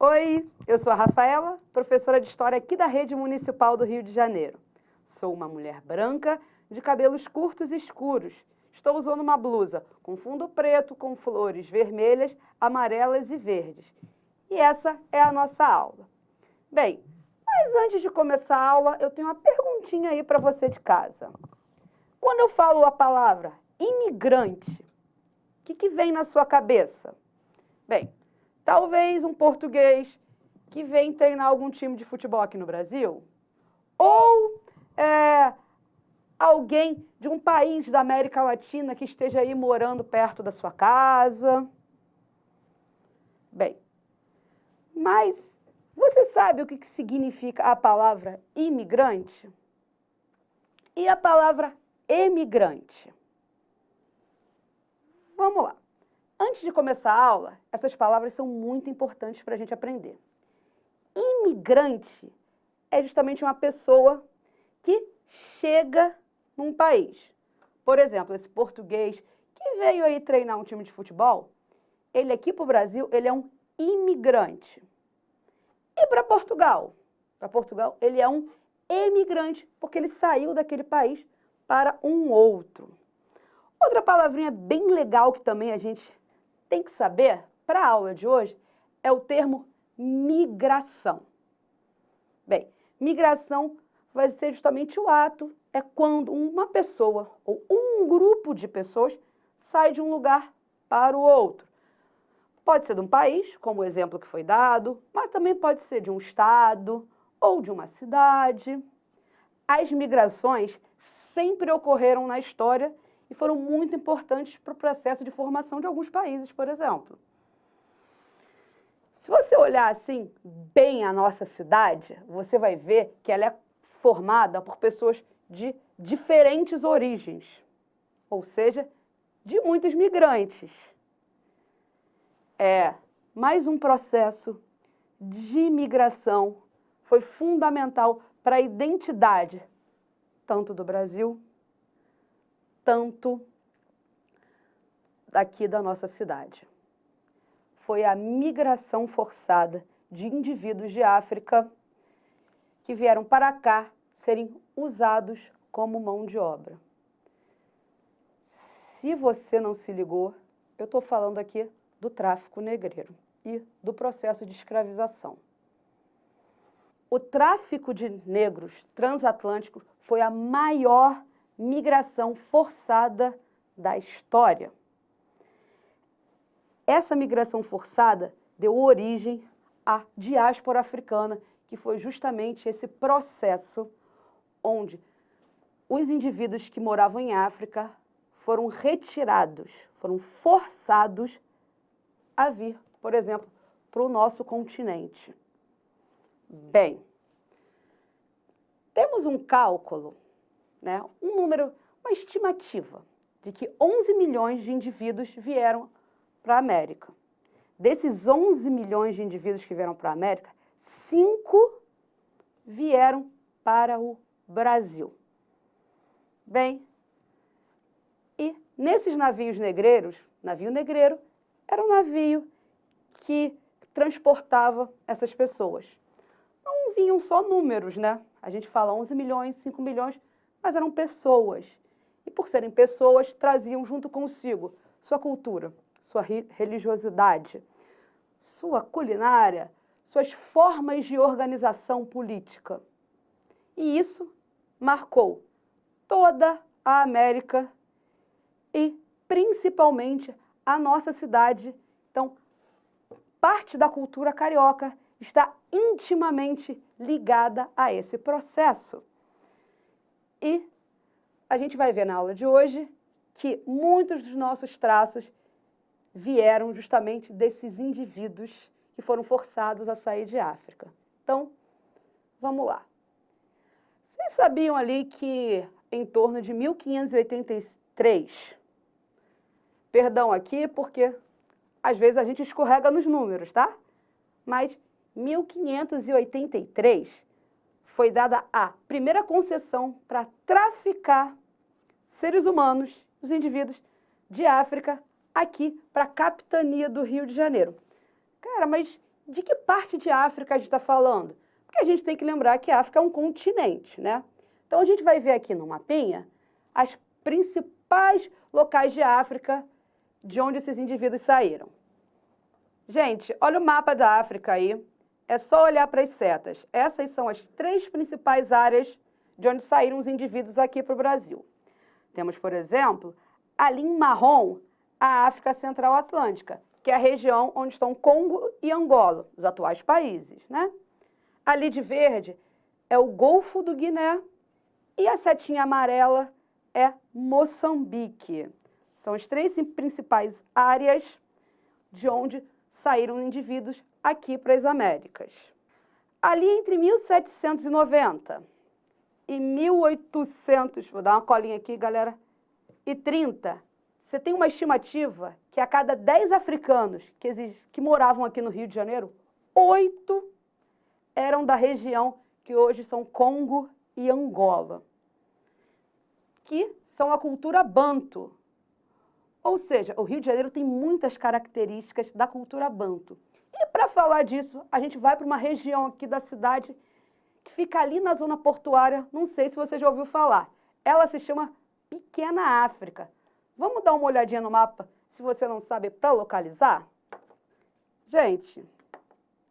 Oi, eu sou a Rafaela, professora de História aqui da Rede Municipal do Rio de Janeiro. Sou uma mulher branca, de cabelos curtos e escuros. Estou usando uma blusa com fundo preto, com flores vermelhas, amarelas e verdes. E essa é a nossa aula. Bem, mas antes de começar a aula, eu tenho uma perguntinha aí para você de casa. Quando eu falo a palavra imigrante, o que vem na sua cabeça? Bem, talvez um português que vem treinar algum time de futebol aqui no Brasil, ou alguém de um país da América Latina que esteja aí morando perto da sua casa. Bem, mas você sabe o que significa a palavra imigrante? E a palavra emigrante? Vamos lá. Antes de começar a aula, essas palavras são muito importantes para a gente aprender. Imigrante é justamente uma pessoa que chega num país. Por exemplo, esse português que veio aí treinar um time de futebol, ele aqui para o Brasil, ele é um imigrante. E para Portugal? Para Portugal, ele é um emigrante, porque ele saiu daquele país para um outro. Outra palavrinha bem legal que também a gente tem que saber para a aula de hoje é o termo migração. Bem, migração vai ser justamente o ato, é quando uma pessoa ou um grupo de pessoas sai de um lugar para o outro. Pode ser de um país, como o exemplo que foi dado, mas também pode ser de um estado ou de uma cidade. As migrações sempre ocorreram na história e foram muito importantes para o processo de formação de alguns países, por exemplo. Se você olhar assim bem a nossa cidade, você vai ver que ela é formada por pessoas de diferentes origens, ou seja, de muitos migrantes. Mais um processo de imigração foi fundamental para a identidade, tanto do Brasil, tanto daqui da nossa cidade. Foi a migração forçada de indivíduos de África que vieram para cá serem usados como mão de obra. Se você não se ligou, eu estou falando aqui do tráfico negreiro e do processo de escravização. O tráfico de negros transatlântico foi a maior migração forçada da história. Essa migração forçada deu origem à diáspora africana, que foi justamente esse processo onde os indivíduos que moravam em África foram retirados, foram forçados a vir, por exemplo, para o nosso continente. Bem, temos um cálculo, um número, uma estimativa de que 11 milhões de indivíduos vieram para a América. Desses 11 milhões de indivíduos que vieram para a América, 5 vieram para o Brasil. Bem, e nesses navios negreiros, navio negreiro era um navio que transportava essas pessoas. Não vinham só números, A gente fala 11 milhões, 5 milhões, mas eram pessoas. E por serem pessoas, traziam junto consigo sua cultura, sua religiosidade, sua culinária, suas formas de organização política. E isso marcou toda a América e principalmente a nossa cidade. Então, parte da cultura carioca está intimamente ligada a esse processo. E a gente vai ver na aula de hoje que muitos dos nossos traços vieram justamente desses indivíduos que foram forçados a sair de África. Então, vamos lá. Vocês sabiam ali que em torno de 1583, perdão aqui porque às vezes a gente escorrega nos números, tá? Mas 1583 foi dada a primeira concessão para traficar seres humanos, os indivíduos de África, aqui para a capitania do Rio de Janeiro. Cara, mas de que parte de África a gente está falando? Porque a gente tem que lembrar que a África é um continente, né? Então, a gente vai ver aqui no mapinha as principais locais de África de onde esses indivíduos saíram. Gente, olha o mapa da África aí. É só olhar para as setas. Essas são as 3 principais áreas de onde saíram os indivíduos aqui para o Brasil. Temos, por exemplo, ali em marrom, a África Central Atlântica, que é a região onde estão Congo e Angola, os atuais países, né? Ali de verde é o Golfo do Guiné e a setinha amarela é Moçambique. São as 3 principais áreas de onde saíram indivíduos aqui para as Américas. Ali entre 1790 e 1800, vou dar uma colinha aqui, galera, e 30, você tem uma estimativa que a cada 10 africanos que moravam aqui no Rio de Janeiro, 8 eram da região que hoje são Congo e Angola, que são a cultura banto. Ou seja, o Rio de Janeiro tem muitas características da cultura banto. E para falar disso, a gente vai para uma região aqui da cidade que fica ali na zona portuária, não sei se você já ouviu falar. Ela se chama Pequena África. Vamos dar uma olhadinha no mapa, se você não sabe, para localizar? Gente,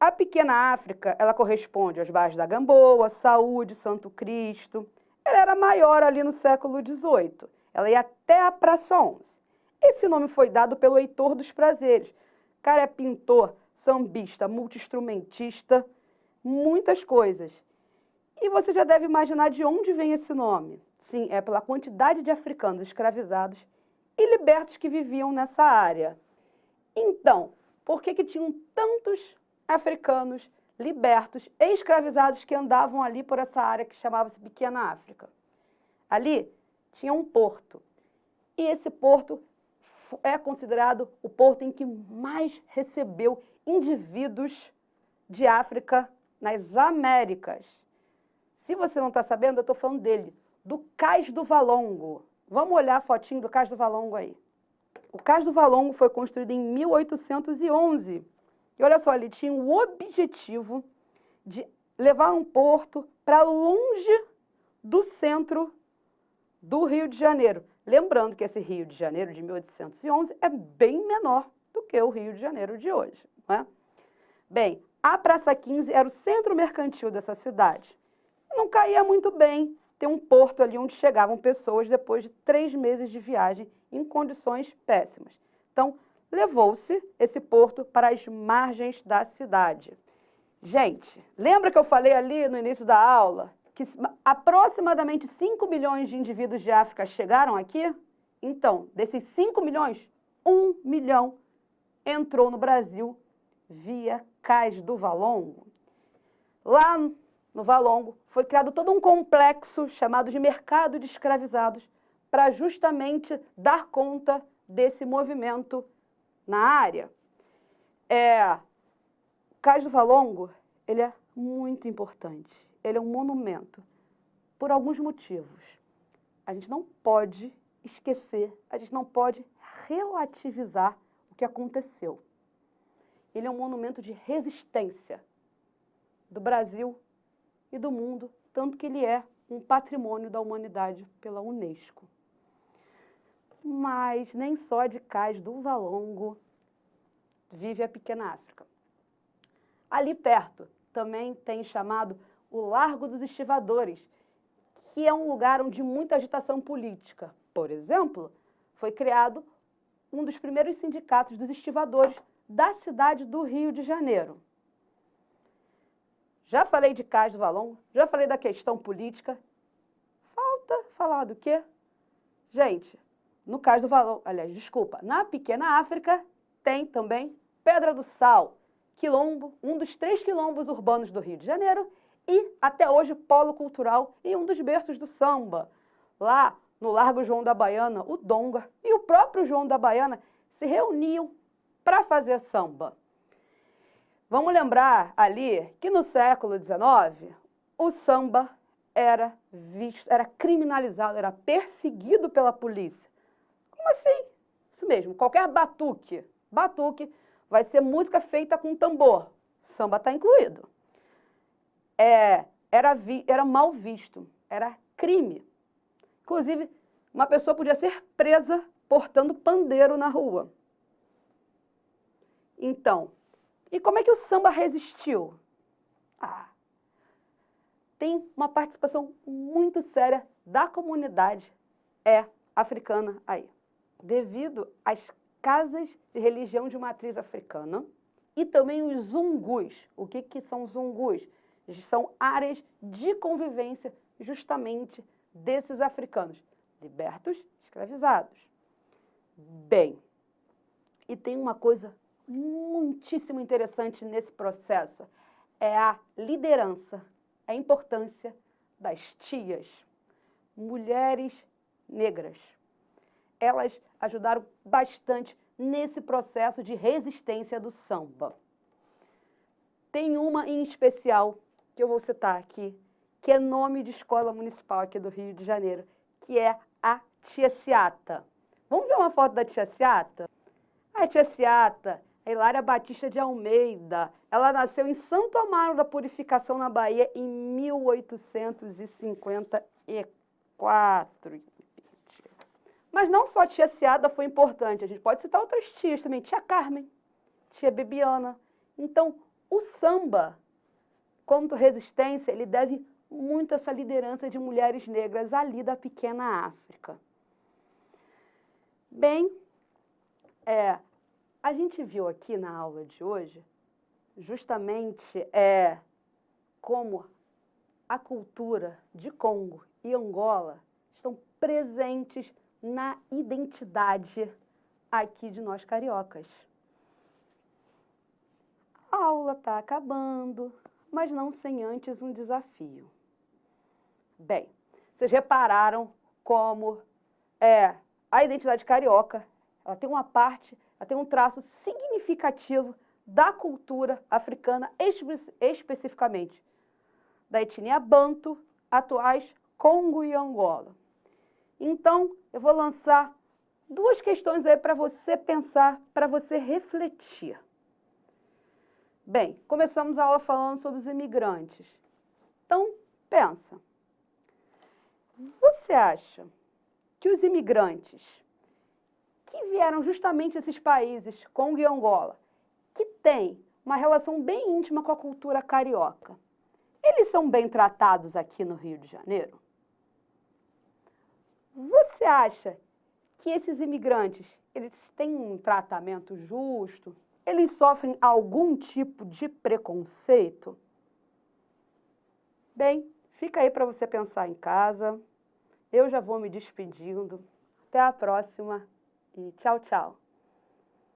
a Pequena África, ela corresponde aos bairros da Gamboa, Saúde, Santo Cristo. Ela era maior ali no século XVIII. Ela ia até a Praça 11. Esse nome foi dado pelo Heitor dos Prazeres. O cara é pintor, sambista, multi-instrumentista, muitas coisas. E você já deve imaginar de onde vem esse nome. Sim, é pela quantidade de africanos escravizados e libertos que viviam nessa área. Então, por que tinham tantos africanos libertos e escravizados que andavam ali por essa área que chamava-se Pequena África? Ali tinha um porto. E esse porto é considerado o porto em que mais recebeu indivíduos de África nas Américas. Se você não está sabendo, eu estou falando dele, do Cais do Valongo. Vamos olhar a fotinho do Cais do Valongo aí. O Cais do Valongo foi construído em 1811. E olha só, ele tinha o objetivo de levar um porto para longe do centro do Rio de Janeiro. Lembrando que esse Rio de Janeiro de 1811 é bem menor do que o Rio de Janeiro de hoje, não é? Bem, a Praça 15 era o centro mercantil dessa cidade. Não caía muito bem ter um porto ali onde chegavam pessoas depois de 3 meses de viagem em condições péssimas. Então, levou-se esse porto para as margens da cidade. Gente, lembra que eu falei ali no início da aula que aproximadamente 5 milhões de indivíduos de África chegaram aqui? Então, desses 5 milhões, 1 milhão entrou no Brasil via Cais do Valongo. Lá no Valongo foi criado todo um complexo chamado de mercado de escravizados para justamente dar conta desse movimento na área. Cais do Valongo, ele é muito importante. Ele é um monumento por alguns motivos. A gente não pode esquecer, a gente não pode relativizar o que aconteceu. Ele é um monumento de resistência do Brasil e do mundo, tanto que ele é um patrimônio da humanidade pela Unesco. Mas nem só de Cais do Valongo vive a Pequena África. Ali perto também tem chamado o Largo dos Estivadores, que é um lugar onde muita agitação política. Por exemplo, foi criado um dos primeiros sindicatos dos estivadores da cidade do Rio de Janeiro. Já falei de Cais do Valongo, já falei da questão política. Falta falar do quê? Gente, no Cais do Valongo, aliás, desculpa, na Pequena África tem também Pedra do Sal, quilombo, um dos 3 quilombos urbanos do Rio de Janeiro e, até hoje, polo cultural e um dos berços do samba. Lá, no Largo João da Baiana, o Donga e o próprio João da Baiana se reuniam para fazer samba. Vamos lembrar ali que no século XIX, o samba era visto, era criminalizado, era perseguido pela polícia. Como assim? Isso mesmo, qualquer batuque vai ser música feita com tambor. samba está incluído. Era mal visto, era crime. Inclusive, uma pessoa podia ser presa portando pandeiro na rua. Então, e como é que o samba resistiu? Tem uma participação muito séria da comunidade africana aí, devido às casas de religião de matriz africana e também os zungus. O que são os zungus? São áreas de convivência justamente desses africanos, libertos, escravizados. Bem, e tem uma coisa muitíssimo interessante nesse processo, é a liderança, a importância das tias, mulheres negras. Elas ajudaram bastante nesse processo de resistência do samba. Tem uma em especial, que eu vou citar aqui, que é nome de escola municipal aqui do Rio de Janeiro, que é a Tia Ciata. Vamos ver uma foto da Tia Ciata? A Tia Ciata é Hilária Batista de Almeida. Ela nasceu em Santo Amaro da Purificação, na Bahia, em 1854. Mas não só a Tia Ciata foi importante, a gente pode citar outras tias também, Tia Carmen, Tia Bebiana. Então, o samba, como resistência, ele deve muito a essa liderança de mulheres negras ali da pequena África. Bem, a gente viu aqui na aula de hoje, justamente como a cultura de Congo e Angola estão presentes na identidade aqui de nós cariocas. A aula está acabando, mas não sem antes um desafio. Bem, vocês repararam como a identidade carioca, ela tem uma parte, ela tem um traço significativo da cultura africana, especificamente da etnia Banto, atuais Congo e Angola. Então, eu vou lançar duas questões aí para você pensar, para você refletir. Bem, começamos a aula falando sobre os imigrantes. Então, pensa. Você acha que os imigrantes que vieram justamente desses países, Congo e Angola, que têm uma relação bem íntima com a cultura carioca, eles são bem tratados aqui no Rio de Janeiro? Você acha que esses imigrantes, eles têm um tratamento justo? Eles sofrem algum tipo de preconceito? Bem, fica aí para você pensar em casa. Eu já vou me despedindo. Até a próxima e tchau, tchau.